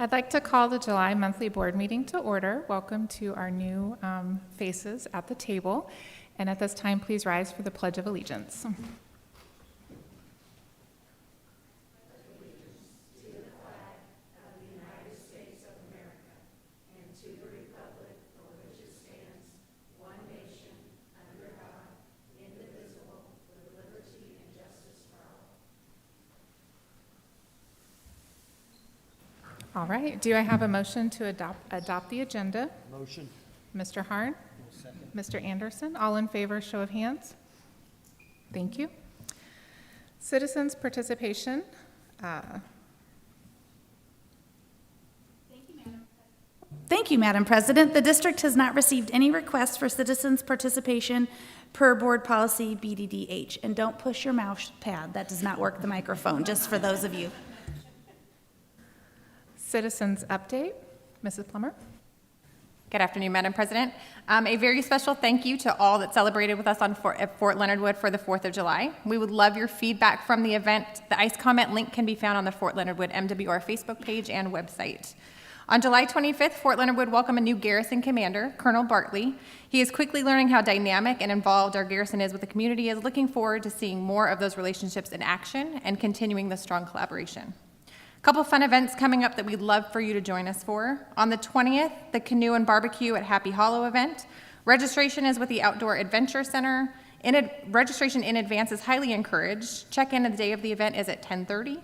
I'd like to call the July monthly board meeting to order. Welcome to our new faces at the table. And at this time, please rise for the Pledge of Allegiance. All right, do I have a motion to adopt the agenda? Motion. Mr. Harn? Mr. Anderson, all in favor, show of hands. Thank you. Citizens participation. Thank you, Madam President. The district has not received any requests for citizens participation per board policy BDDH. And don't push your mouse pad. That does not work the microphone, just for those of you. Citizens update. Mrs. Plummer. Good afternoon, Madam President. A very special thank you to all that celebrated with us at Fort Leonard Wood for the 4th of July. We would love your feedback from the event. The ICE comment link can be found on the Fort Leonard Wood MWR Facebook page and website. On July 25th, Fort Leonard Wood welcomed a new garrison commander, Colonel Bartley. He is quickly learning how dynamic and involved our garrison is with the community, is looking forward to seeing more of those relationships in action and continuing the strong collaboration. A couple fun events coming up that we'd love for you to join us for. On the 20th, the Canoe and Barbecue at Happy Hollow event. Registration is with the Outdoor Adventure Center. Registration in advance is highly encouraged. Check-in the day of the event is at 10:30.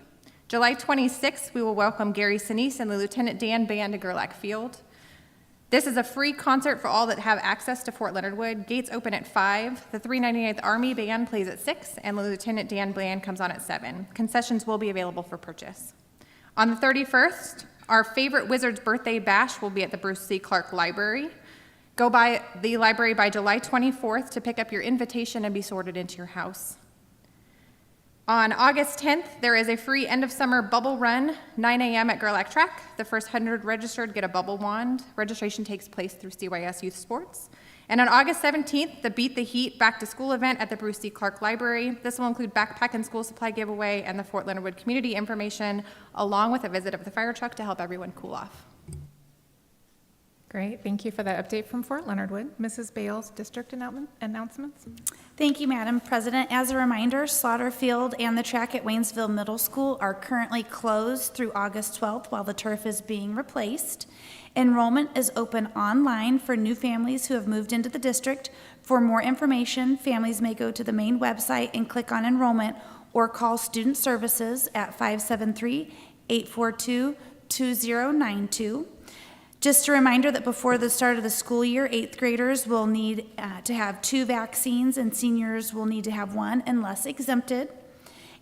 July 26th, we will welcome Gary Sinise and the Lieutenant Dan Band to Gerlach Field. This is a free concert for all that have access to Fort Leonard Wood. Gates open at 5. The 399th Army Band plays at 6, and the Lieutenant Dan Band comes on at 7. Concessions will be available for purchase. On the 31st, our favorite Wizards birthday bash will be at the Bruce C. Clark Library. Go by the library by July 24th to pick up your invitation and be sorted into your house. On August 10th, there is a free end of summer bubble run, 9 a.m. at Gerlach Track. The first 100 registered get a bubble wand. Registration takes place through CYS Youth Sports. And on August 17th, the Beat the Heat Back to School event at the Bruce C. Clark Library. This will include backpack and school supply giveaway and the Fort Leonard Wood community information, along with a visit of the fire truck to help everyone cool off. Great, thank you for that update from Fort Leonard Wood. Mrs. Bales, district announcements. Thank you, Madam President. As a reminder, Slaughter Field and the track at Waynesville Middle School are currently closed through August 12th while the turf is being replaced. Enrollment is open online for new families who have moved into the district. For more information, families may go to the main website and click on enrollment or call Student Services at 573-842-2092. Just a reminder that before the start of the school year, 8th graders will need to have 2 vaccines and seniors will need to have 1 unless exempted.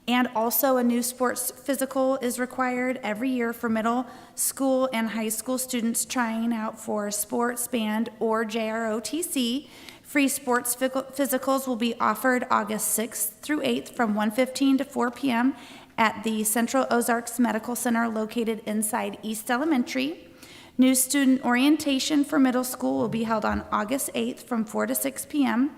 And also a new sports physical is required every year for middle school and high school students trying out for sports, band, or JROTC. Free sports physicals will be offered August 6th through 8th from 1:15 to 4 p.m. at the Central Ozarks Medical Center located inside East Elementary. New student orientation for middle school will be held on August 8th from 4 to 6 p.m.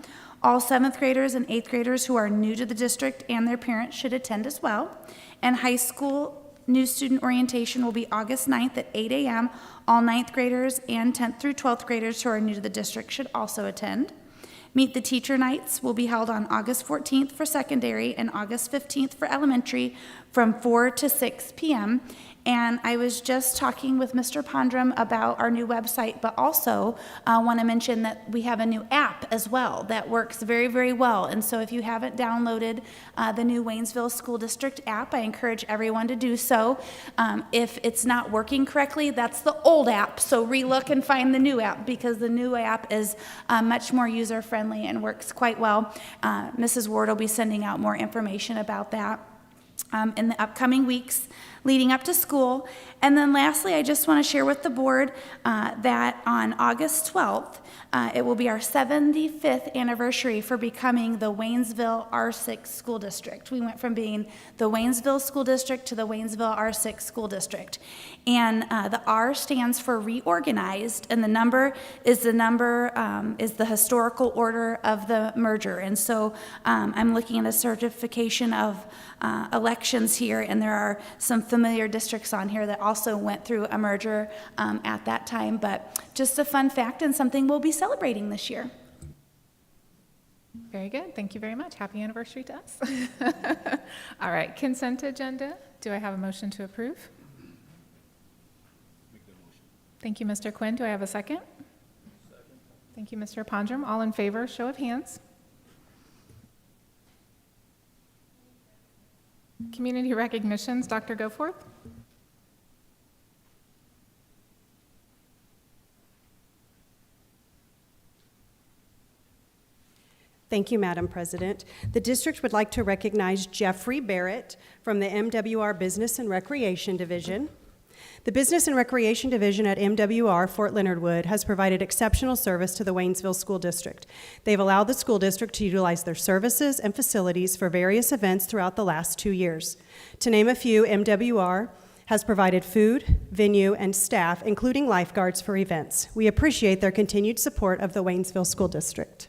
All 7th graders and 8th graders who are new to the district and their parents should attend as well. And high school new student orientation will be August 9th at 8 a.m. All 9th graders and 10th through 12th graders who are new to the district should also attend. Meet the Teacher Nights will be held on August 14th for secondary and August 15th for elementary from 4 to 6 p.m. And I was just talking with Mr. Pondrum about our new website, but also want to mention that we have a new app as well that works very, very well. And so if you haven't downloaded the new Waynesville School District app, I encourage everyone to do so. If it's not working correctly, that's the old app. So relook and find the new app because the new app is much more user-friendly and works quite well. Mrs. Ward will be sending out more information about that in the upcoming weeks leading up to school. And then lastly, I just want to share with the board that on August 12th, it will be our 75th anniversary for becoming the Waynesville R6 School District. We went from being the Waynesville School District to the Waynesville R6 School District. And the R stands for reorganized, and the number is the historical order of the merger. And so I'm looking at a certification of elections here, and there are some familiar districts on here that also went through a merger at that time, but just a fun fact and something we'll be celebrating this year. Very good. Thank you very much. Happy anniversary to us. All right, consent agenda. Do I have a motion to approve? Thank you, Mr. Quinn. Do I have a second? Thank you, Mr. Pondrum. All in favor, show of hands. Community recognitions, Dr. Goforth. Thank you, Madam President. The district would like to recognize Jeffrey Barrett from the MWR Business and Recreation Division. The Business and Recreation Division at MWR Fort Leonard Wood has provided exceptional service to the Waynesville School District. They've allowed the school district to utilize their services and facilities for various events throughout the last 2 years. To name a few, MWR has provided food, venue, and staff, including lifeguards for events. We appreciate their continued support of the Waynesville School District.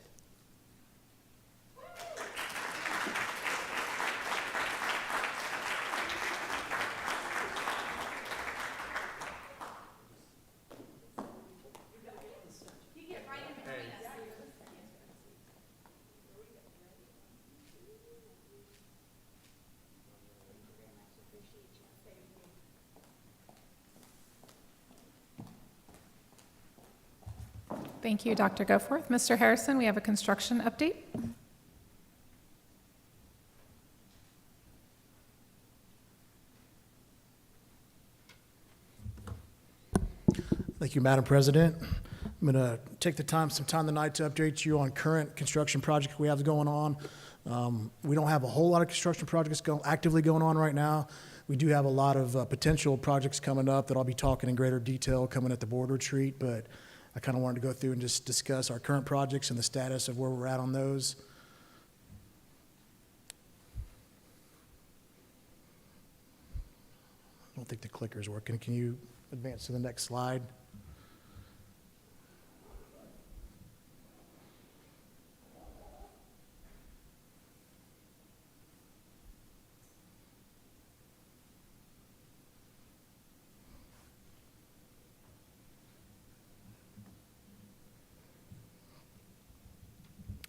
Thank you, Dr. Goforth. Mr. Harrison, we have a construction update. Thank you, Madam President. I'm going to take some time tonight to update you on current construction projects we have going on. We don't have a whole lot of construction projects actively going on right now. We do have a lot of potential projects coming up that I'll be talking in greater detail coming at the board retreat, but I kind of wanted to go through and just discuss our current projects and the status of where we're at on those. I don't think the clicker's working. Can you advance to the next slide?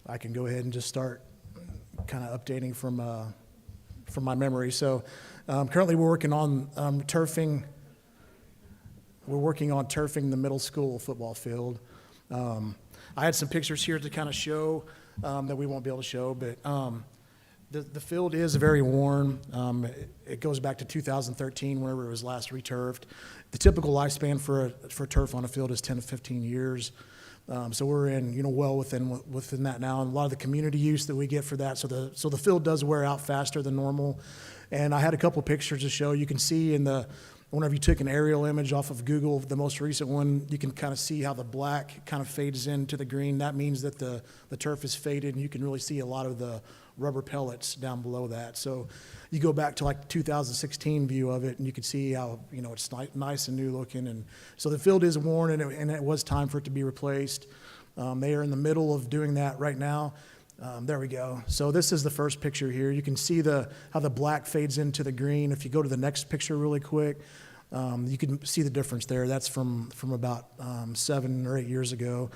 I can go ahead and just start kind of updating from my memory. So currently we're working on turfing. We're working on turfing the middle school football field. I had some pictures here to kind of show that we won't be able to show, but the field is very worn. It goes back to 2013, whenever it was last returfed. The typical lifespan for turf on a field is 10 to 15 years. So we're in, well within that now, and a lot of the community use that we get for that. So the field does wear out faster than normal. And I had a couple pictures to show. You can see whenever you took an aerial image off of Google, the most recent one, you can kind of see how the black kind of fades into the green. That means that the turf is faded, and you can really see a lot of the rubber pellets down below that. So you go back to like the 2016 view of it, and you can see how, it's nice and new looking. And so the field is worn, and it was time for it to be replaced. They are in the middle of doing that right now. There we go. So this is the first picture here. You can see how the black fades into the green. If you go to the next picture really quick, you can see the difference there. That's from about 7 or 8 years ago.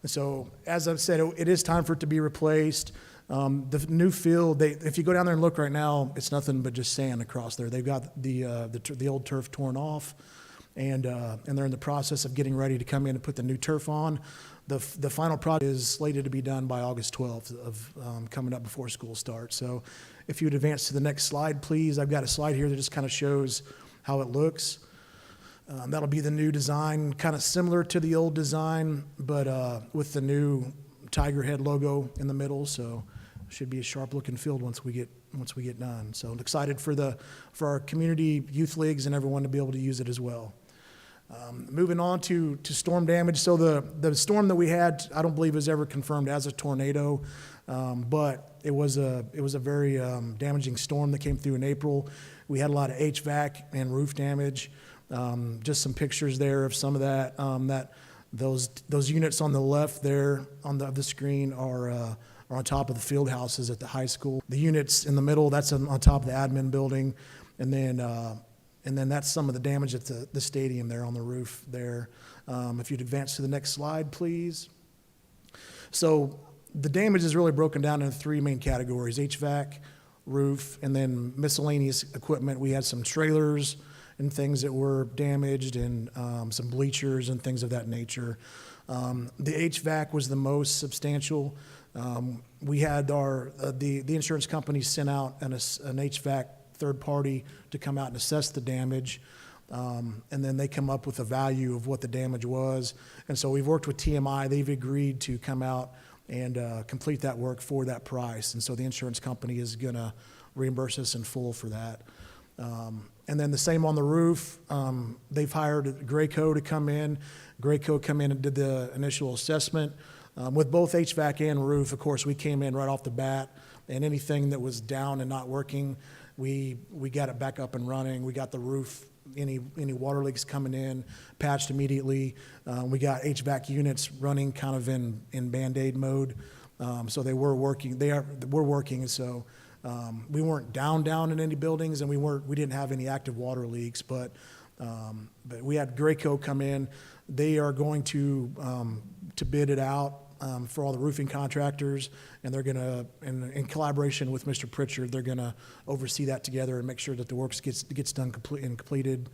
And so as I've said, it is time for it to be replaced. The new field, if you go down there and look right now, it's nothing but just sand across there. They've got the old turf torn off, and they're in the process of getting ready to come in and put the new turf on. The final project is slated to be done by August 12th of coming up before school starts. So if you would advance to the next slide, please. I've got a slide here that just kind of shows how it looks. That'll be the new design, kind of similar to the old design, but with the new tiger head logo in the middle. So it should be a sharp looking field once we get done. So I'm excited for our community youth leagues and everyone to be able to use it as well. Moving on to storm damage. So the storm that we had, I don't believe was ever confirmed as a tornado, but it was a very damaging storm that came through in April. We had a lot of HVAC and roof damage. Just some pictures there of some of that. Those units on the left there on the screen are on top of the field houses at the high school. The units in the middle, that's on top of the admin building, and then And then that's some of the damage at the stadium there on the roof there. If you'd advance to the next slide, please. So the damage is really broken down into three main categories: HVAC, roof, and then miscellaneous equipment. We had some trailers and things that were damaged, and some bleachers and things of that nature. The HVAC was the most substantial. We had the insurance company sent out an HVAC third party to come out and assess the damage, and then they come up with a value of what the damage was. And so we've worked with TMI. They've agreed to come out and complete that work for that price. And so the insurance company is going to reimburse us in full for that. And then the same on the roof. They've hired Graco to come in. Graco come in and did the initial assessment. With both HVAC and roof, of course, we came in right off the bat, and anything that was down and not working, we got it back up and running. We got the roof, any water leaks coming in, patched immediately. We got HVAC units running kind of in Band-Aid mode. So they were working. We're working, so we weren't down in any buildings, and we didn't have any active water leaks, but we had Graco come in. They are going to bid it out for all the roofing contractors, and they're going to, in collaboration with Mr. Pritchard, they're going to oversee that together and make sure that the work gets done and completed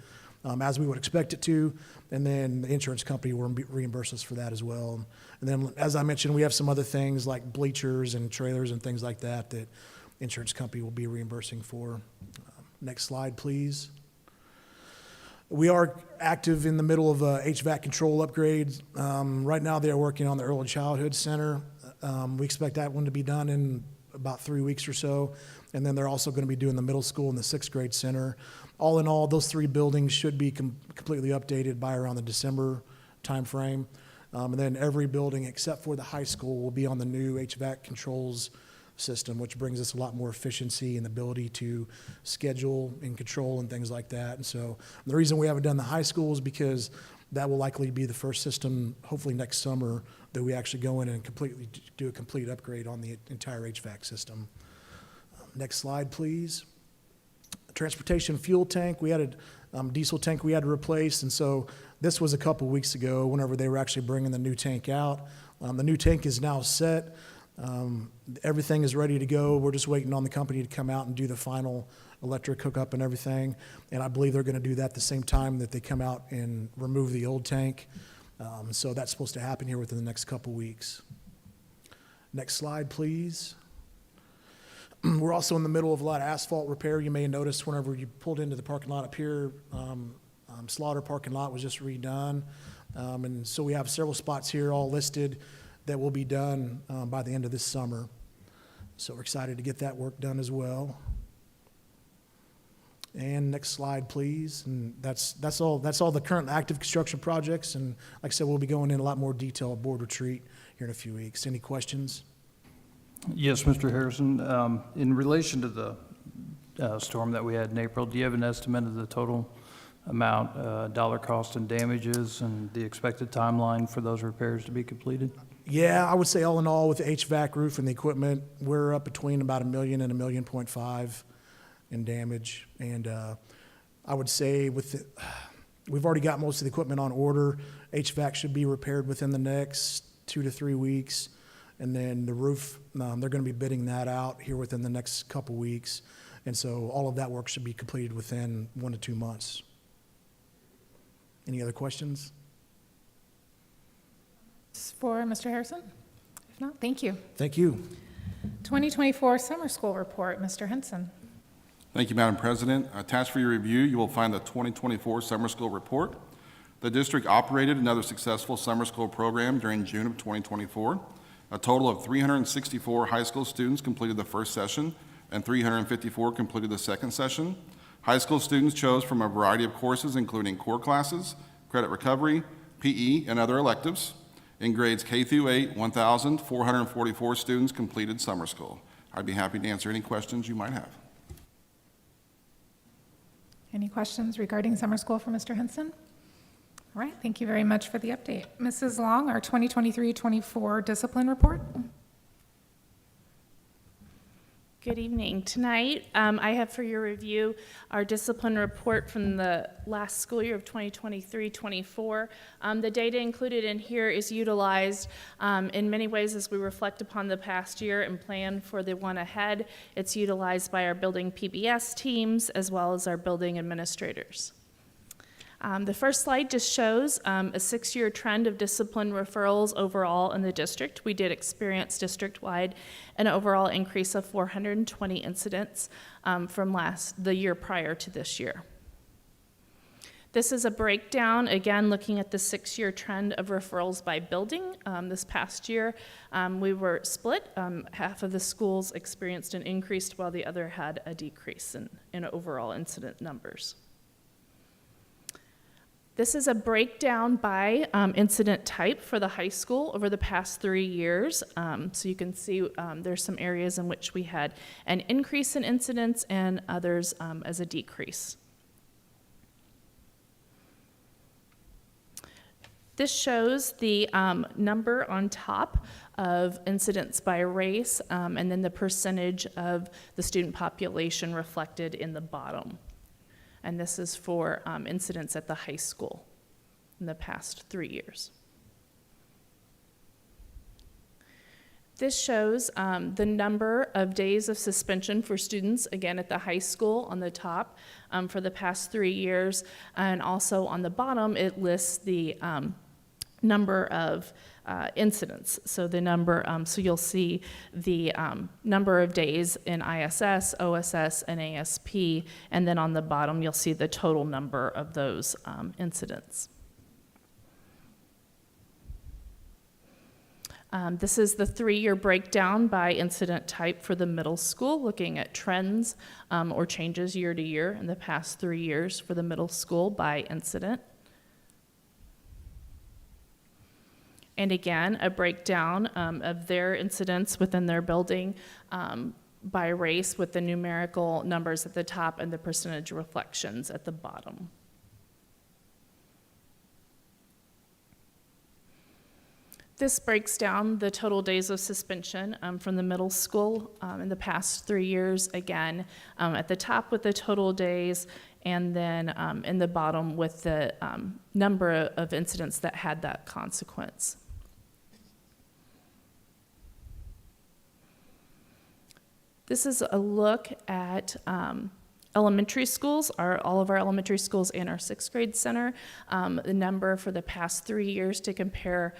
as we would expect it to. And then the insurance company will reimburse us for that as well. And then, as I mentioned, we have some other things like bleachers and trailers and things like that that insurance company will be reimbursing for. Next slide, please. We are active in the middle of HVAC control upgrades. Right now, they are working on the Early Childhood Center. We expect that one to be done in about 3 weeks or so. And then they're also going to be doing the middle school and the 6th grade center. All in all, those 3 buildings should be completely updated by around the December timeframe. And then every building except for the high school will be on the new HVAC controls system, which brings us a lot more efficiency and ability to schedule and control and things like that. And so the reason we haven't done the high school is because that will likely be the first system, hopefully next summer, that we actually go in and completely do a complete upgrade on the entire HVAC system. Next slide, please. Transportation fuel tank. We had a diesel tank we had to replace, and so this was a couple weeks ago whenever they were actually bringing the new tank out. The new tank is now set. Everything is ready to go. We're just waiting on the company to come out and do the final electric hookup and everything. And I believe they're going to do that the same time that they come out and remove the old tank. So that's supposed to happen here within the next couple weeks. Next slide, please. We're also in the middle of a lot of asphalt repair. You may have noticed whenever you pulled into the parking lot up here, Slaughter parking lot was just redone. And so we have several spots here all listed that will be done by the end of this summer. So we're excited to get that work done as well. And next slide, please. And that's all the current active construction projects. And like I said, we'll be going in a lot more detail at board retreat here in a few weeks. Any questions? Yes, Mr. Harrison. In relation to the storm that we had in April, do you have an estimate of the total amount, dollar cost and damages, and the expected timeline for those repairs to be completed? Yeah, I would say all in all with the HVAC roof and the equipment, we're up between about $1 million and $1.5 million in damage. And I would say we've already got most of the equipment on order. HVAC should be repaired within the next 2 to 3 weeks. And then the roof, they're going to be bidding that out here within the next couple weeks. And so all of that work should be completed within 1 to 2 months. Any other questions? For Mr. Harrison? If not, thank you. Thank you. 2024 Summer School Report, Mr. Henson. Thank you, Madam President. Attached for your review, you will find the 2024 Summer School Report. The district operated another successful summer school program during June of 2024. A total of 364 high school students completed the first session, and 354 completed the second session. High school students chose from a variety of courses, including core classes, credit recovery, PE, and other electives. In grades K through 8, 1,444 students completed summer school. I'd be happy to answer any questions you might have. Any questions regarding summer school for Mr. Henson? All right, thank you very much for the update. Mrs. Long, our 2023-24 discipline report. Good evening. Tonight, I have for your review our discipline report from the last school year of 2023-24. The data included in here is utilized in many ways as we reflect upon the past year and plan for the one ahead. It's utilized by our building PBS teams as well as our building administrators. The first slide just shows a 6-year trend of discipline referrals overall in the district. We did experience district-wide an overall increase of 420 incidents from the year prior to this year. This is a breakdown, again, looking at the 6-year trend of referrals by building. This past year, we were split. Half of the schools experienced an increase while the other had a decrease in overall incident numbers. This is a breakdown by incident type for the high school over the past 3 years. So you can see there's some areas in which we had an increase in incidents and others as a decrease. This shows the number on top of incidents by race and then the percentage of the student population reflected in the bottom. And this is for incidents at the high school in the past 3 years. This shows the number of days of suspension for students, again at the high school on the top for the past 3 years. And also on the bottom, it lists the number of incidents. So the number, so you'll see the number of days in ISS, OSS, and ASP, and then on the bottom you'll see the total number of those incidents. This is the 3-year breakdown by incident type for the middle school, looking at trends or changes year to year in the past 3 years for the middle school by incident. And again, a breakdown of their incidents within their building by race with the numerical numbers at the top and the percentage reflections at the bottom. This breaks down the total days of suspension from the middle school in the past 3 years, again, at the top with the total days, and then in the bottom with the number of incidents that had that consequence. This is a look at elementary schools, all of our elementary schools and our 6th grade center, the number for the past 3 years to compare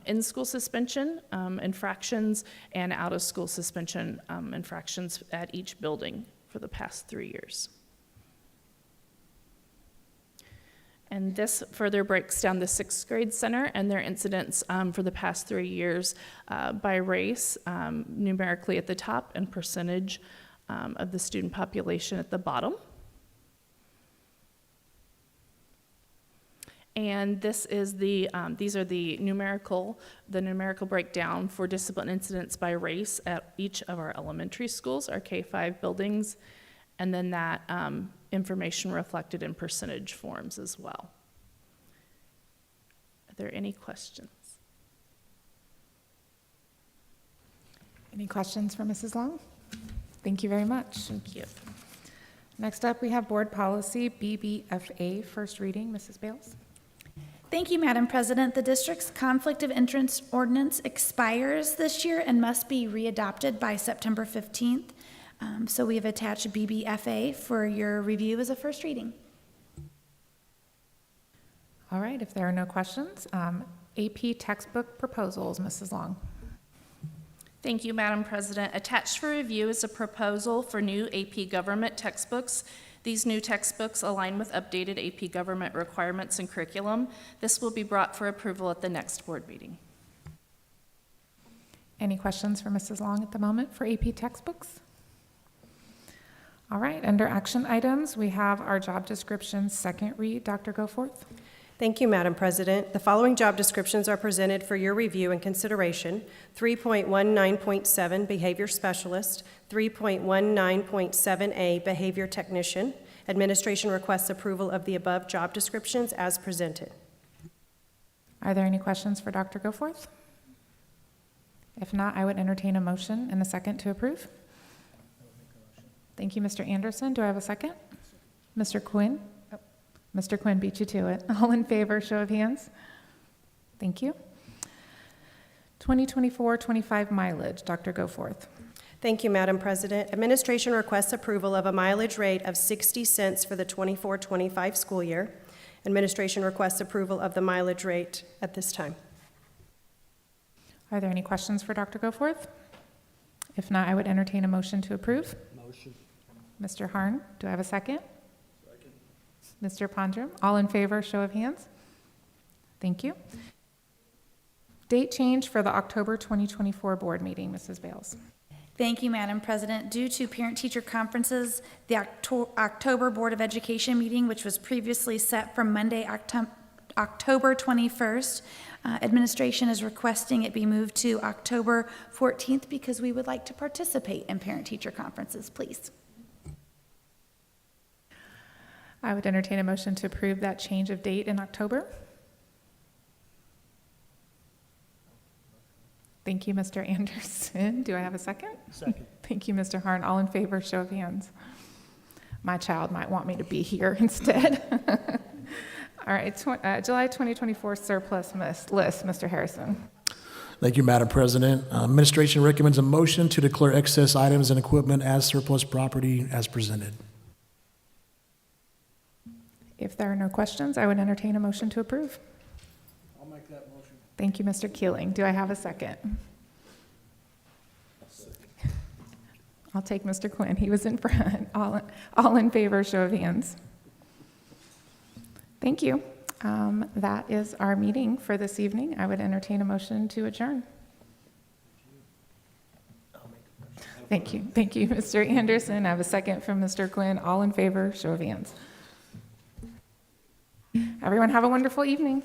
in-school suspension infractions and out-of-school suspension infractions at each building for the past 3 years. And this further breaks down the 6th grade center and their incidents for the past 3 years by race, numerically at the top, and percentage of the student population at the bottom. And this is these are the numerical breakdown for discipline incidents by race at each of our elementary schools, our K-5 buildings, and then that information reflected in percentage forms as well. Are there any questions? Any questions for Mrs. Long? Thank you very much. Thank you. Next up, we have Board Policy BBFA, first reading. Mrs. Bales. Thank you, Madam President. The district's conflict of interest ordinance expires this year and must be readopted by September 15th. So we have attached BBFA for your review as a first reading. All right, if there are no questions, AP textbook proposals, Mrs. Long. Thank you, Madam President. Attached for review is a proposal for new AP government textbooks. These new textbooks align with updated AP government requirements and curriculum. This will be brought for approval at the next board meeting. Any questions for Mrs. Long at the moment for AP textbooks? All right, under action items, we have our job descriptions second read. Dr. Goforth. Thank you, Madam President. The following job descriptions are presented for your review and consideration. 3.19.7, Behavior Specialist. 3.19.7A, Behavior Technician. Administration requests approval of the above job descriptions as presented. Are there any questions for Dr. Goforth? If not, I would entertain a motion and a second to approve. Thank you, Mr. Anderson. Do I have a second? Mr. Quinn? Oh, Mr. Quinn beat you to it. All in favor, show of hands. Thank you. 2024-25 mileage. Dr. Goforth. Thank you, Madam President. Administration requests approval of a mileage rate of 60 cents for the 24-25 school year. Administration requests approval of the mileage rate at this time. Are there any questions for Dr. Goforth? If not, I would entertain a motion to approve. Motion. Mr. Harn, do I have a second? Second. Mr. Pondrum, all in favor, show of hands. Thank you. Date change for the October 2024 board meeting, Mrs. Bales. Thank you, Madam President. Due to parent-teacher conferences, the October Board of Education meeting, which was previously set for Monday, October 21st, administration is requesting it be moved to October 14th because we would like to participate in parent-teacher conferences, please. I would entertain a motion to approve that change of date in October. Thank you, Mr. Anderson. Do I have a second? Second. Thank you, Mr. Harn. All in favor, show of hands. My child might want me to be here instead. All right, July 2024 surplus list, Mr. Harrison. Thank you, Madam President. Administration recommends a motion to declare excess items and equipment as surplus property as presented. If there are no questions, I would entertain a motion to approve. I'll make that motion. Thank you, Mr. Keeling. Do I have a second? I'll take Mr. Quinn. He was in front. All in favor, show of hands. Thank you. That is our meeting for this evening. I would entertain a motion to adjourn. Thank you. Thank you, Mr. Anderson. I have a second from Mr. Quinn. All in favor, show of hands. Everyone have a wonderful evening.